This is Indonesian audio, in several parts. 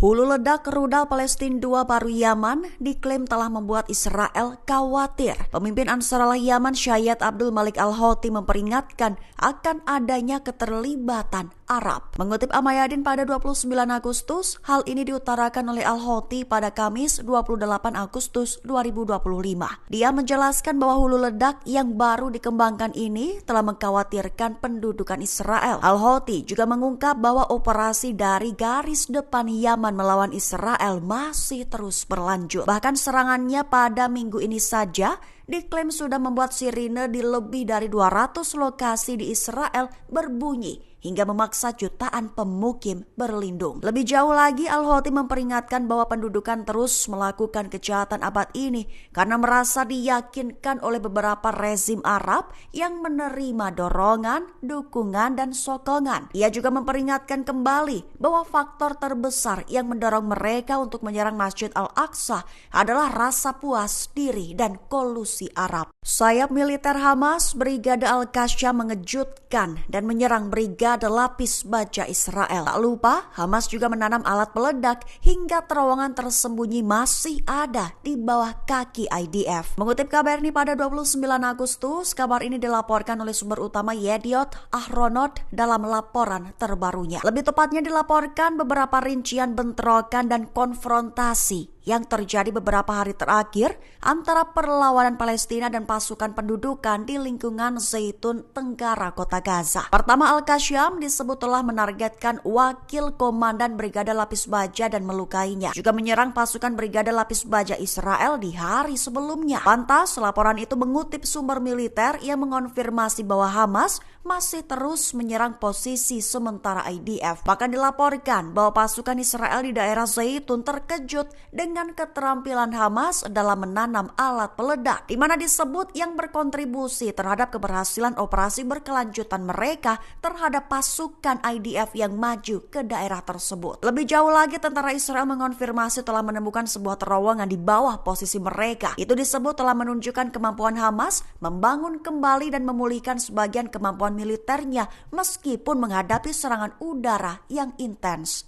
Hulu ledak rudal Palestina II Baru Yaman diklaim telah membuat Israel khawatir. Pemimpin Ansarullah Yaman Syed Abdul Malik Al-Houthi memperingatkan akan adanya keterlibatan Arab. Mengutip Al-Mayadin pada 29 Agustus, hal ini diutarakan oleh Al-Houthi pada Kamis 28 Agustus 2025. Dia menjelaskan bahwa hulu ledak yang baru dikembangkan ini telah mengkhawatirkan pendudukan Israel. Al-Houthi juga mengungkap bahwa operasi dari garis depan Yaman melawan Israel masih terus berlanjut. Bahkan serangannya pada minggu ini saja diklaim sudah membuat sirine di lebih dari 200 lokasi di Israel berbunyi hingga memaksa jutaan pemukim berlindung. Lebih jauh lagi, Al-Houthi memperingatkan bahwa pendudukan terus melakukan kejahatan abad ini karena merasa diyakinkan oleh beberapa rezim Arab yang menerima dorongan, dukungan, dan sokongan. Ia juga memperingatkan kembali bahwa faktor terbesar yang mendorong mereka untuk menyerang Masjid Al-Aqsa adalah rasa puas diri dan kolusi Arab. Sayap militer Hamas, Brigade Al-Qassam mengejutkan dan menyerang Brigade Lapis Baja Israel. Tak lupa, Hamas juga menanam alat peledak hingga terowongan tersembunyi masih ada di bawah kaki IDF. Mengutip KBRI pada 29 Agustus, kabar ini dilaporkan oleh sumber utama Yediot Ahronot dalam laporan terbarunya. Lebih tepatnya dilaporkan beberapa rincian bentrokan dan konfrontasi yang terjadi beberapa hari terakhir antara perlawanan Palestina dan pasukan pendudukan di lingkungan Zaitun Tenggara Kota Gaza. Pertama, Al-Qassam disebut telah menargetkan wakil komandan Brigade Lapis Baja dan melukainya. Juga menyerang pasukan Brigade Lapis Baja Israel di hari sebelumnya. Pantas, laporan itu mengutip sumber militer yang mengonfirmasi bahwa Hamas masih terus menyerang posisi sementara IDF. Bahkan dilaporkan bahwa pasukan Israel di daerah Zaitun terkejut dengan keterampilan Hamas dalam menanam alat peledak, di mana disebut yang berkontribusi terhadap keberhasilan operasi berkelanjutan mereka terhadap pasukan IDF yang maju ke daerah tersebut. Lebih jauh lagi, tentara Israel mengonfirmasi telah menemukan sebuah terowongan di bawah posisi mereka. Itu disebut telah menunjukkan kemampuan Hamas membangun kembali dan memulihkan sebagian kemampuan militernya meskipun menghadapi serangan udara yang intens.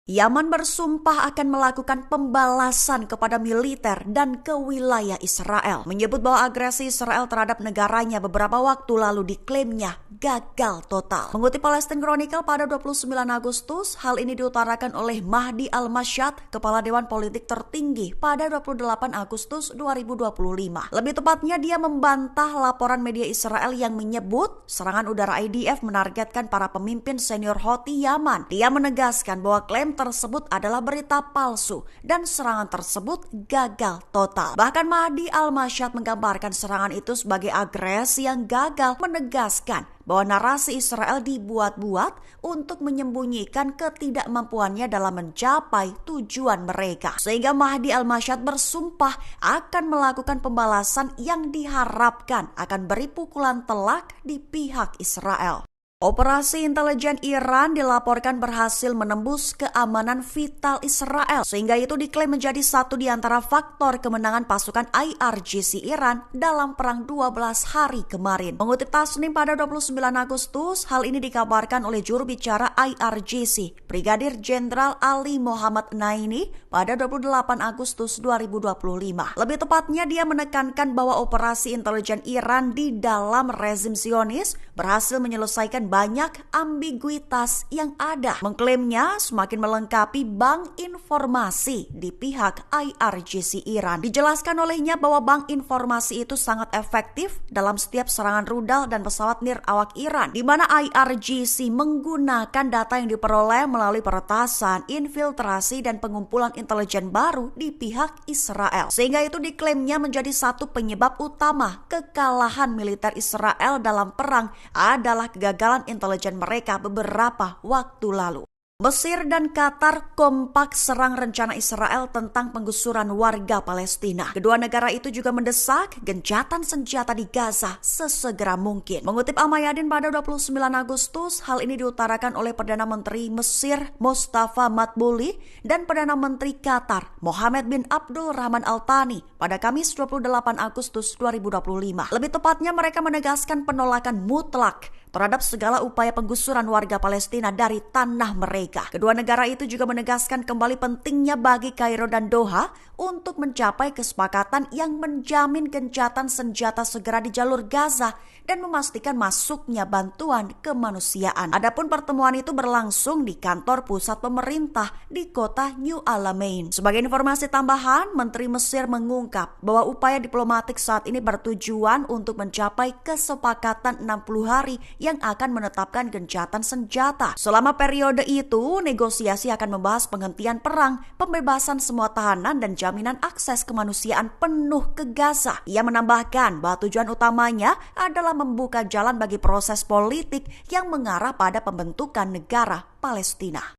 Yaman bersumpah akan melakukan pembalasan kepada militer dan ke wilayah Israel, menyebut bahwa agresi Israel terhadap negaranya beberapa waktu lalu diklaimnya gagal total. Mengutip Palestine Chronicle pada 29 Agustus, hal ini diutarakan oleh Mahdi Al-Mashyad, Kepala Dewan Politik tertinggi pada 28 Agustus 2025. Lebih tepatnya, dia membantah laporan media Israel yang menyebut serangan udara IDF menargetkan para pemimpin senior Houthi Yaman. Dia menegaskan bahwa klaim tersebut adalah berita palsu dan serangan tersebut gagal total. Bahkan Mahdi Al-Mashyad menggambarkan serangan itu sebagai agresi yang gagal, menegaskan bahwa narasi Israel dibuat-buat untuk menyembunyikan ketidakmampuannya dalam mencapai tujuan mereka. Sehingga Mahdi Al-Mashyad bersumpah akan melakukan pembalasan yang diharapkan akan beri pukulan telak di pihak Israel. Operasi intelijen Iran dilaporkan berhasil menembus keamanan vital Israel, sehingga itu diklaim menjadi satu di antara faktor kemenangan pasukan IRGC Iran dalam perang 12 hari kemarin. Mengutip Tasnim pada 29 Agustus, hal ini dikabarkan oleh juru bicara IRGC, Brigadir Jenderal Ali Muhammad Naini pada 28 Agustus 2025. Lebih tepatnya, dia menekankan bahwa operasi intelijen Iran di dalam rezim Zionis berhasil menyelesaikan banyak ambiguitas yang ada. Mengklaimnya semakin melengkapi bank informasi di pihak IRGC Iran. Dijelaskan olehnya bahwa bank informasi itu sangat efektif dalam setiap serangan rudal dan pesawat nirawak Iran, di mana IRGC menggunakan data yang diperoleh melalui peretasan, infiltrasi, dan pengumpulan intelijen baru di pihak Israel. Sehingga itu diklaimnya menjadi satu penyebab utama kekalahan militer Israel dalam perang adalah kegagalan intelijen mereka beberapa waktu lalu. Mesir dan Qatar kompak serang rencana Israel tentang penggusuran warga Palestina. Kedua negara itu juga mendesak gencatan senjata di Gaza sesegera mungkin. Mengutip Al-Mayadin pada 29 Agustus, hal ini diutarakan oleh Perdana Menteri Mesir Mustafa Madbouli dan Perdana Menteri Qatar Mohammed bin Abdul Rahman Al Thani pada Kamis 28 Agustus 2025. Lebih tepatnya, mereka menegaskan penolakan mutlak terhadap segala upaya penggusuran warga Palestina dari tanah mereka. Kedua negara itu juga menegaskan kembali pentingnya bagi Kairo dan Doha untuk mencapai kesepakatan yang menjamin gencatan senjata segera di jalur Gaza dan memastikan masuknya bantuan kemanusiaan. Adapun pertemuan itu berlangsung di kantor pusat pemerintah di kota New Alamein. Sebagai informasi tambahan, Menteri Mesir mengungkap bahwa upaya diplomatik saat ini bertujuan untuk mencapai kesepakatan 60 hari yang akan menetapkan gencatan senjata. Selama periode itu, negosiasi akan membahas penghentian perang, pembebasan semua tahanan, dan jaminan akses kemanusiaan penuh ke Gaza. Ia menambahkan bahwa tujuan utamanya adalah membuka jalan bagi proses politik yang mengarah pada pembentukan negara Palestina.